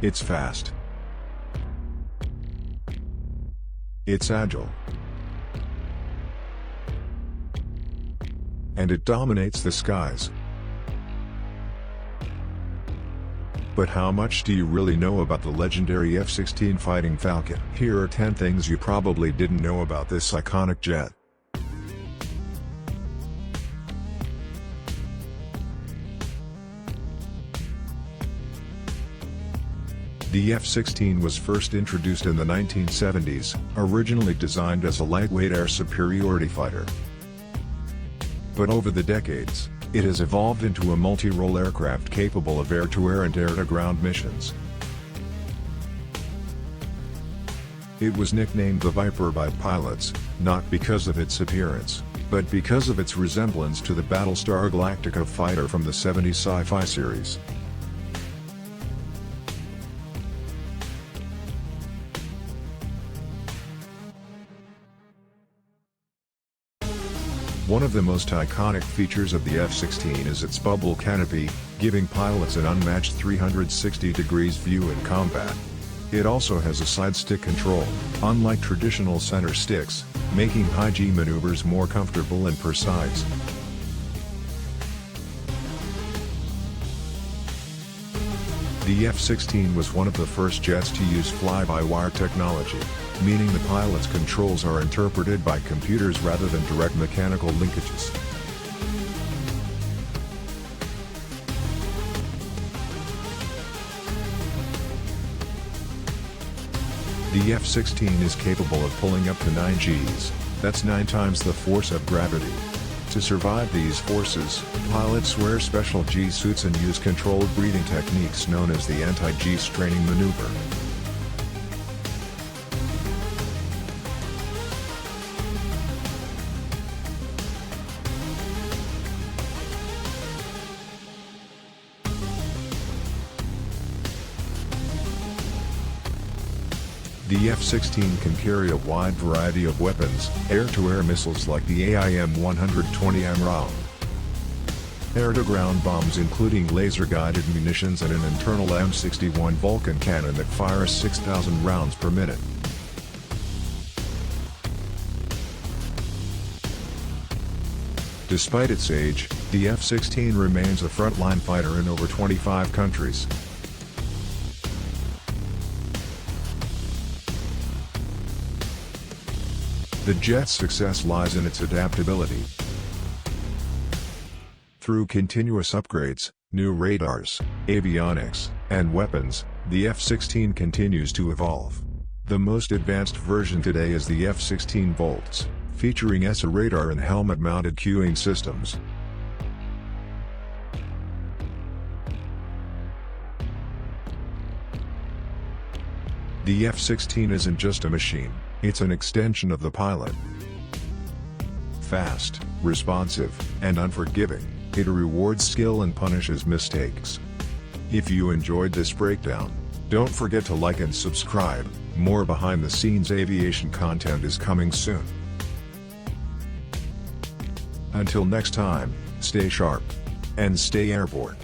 It's fast. It's agile. And it dominates the skies. But how much do you really know about the legendary F-16 Fighting Falcon? Here are 10 things you probably didn't know about this iconic jet. The F-16 was first introduced in the 1970s, originally designed as a lightweight air superiority fighter. But over the decades, it has evolved into a multi-role aircraft capable of air-to-air and air-to-ground missions. It was nicknamed the Viper by pilots, not because of its appearance, but because of its resemblance to the Battlestar Galactica fighter from the 70s sci-fi series. One of the most iconic features of the F-16 is its bubble canopy, giving pilots an unmatched 360 degrees view in combat. It also has a side stick control, unlike traditional center sticks, making high-G maneuvers more comfortable and precise. The F-16 was one of the first jets to use fly-by-wire technology, meaning the pilot's controls are interpreted by computers rather than direct mechanical linkages. The F-16 is capable of pulling up to 9 Gs, that's 9 times the force of gravity. To survive these forces, pilots wear special G suits and use controlled breathing techniques known as the anti-G straining maneuver. The F-16 can carry a wide variety of weapons, air-to-air missiles like the AIM-120M round, air-to-ground bombs including laser-guided munitions and an internal M61 Vulcan cannon that fires 6,000 rounds per minute. Despite its age, the F-16 remains a frontline fighter in over 25 countries. The jet's success lies in its adaptability. Through continuous upgrades, new radars, avionics, and weapons, the F-16 continues to evolve. The most advanced version today is the F-16 Volts, featuring ESA radar and helmet-mounted cueing systems. The F-16 isn't just a machine, it's an extension of the pilot. Fast, responsive, and unforgiving, it rewards skill and punishes mistakes. If you enjoyed this breakdown, don't forget to like and subscribe. More behind-the-scenes aviation content is coming soon. Until next time, stay sharp and stay airborne.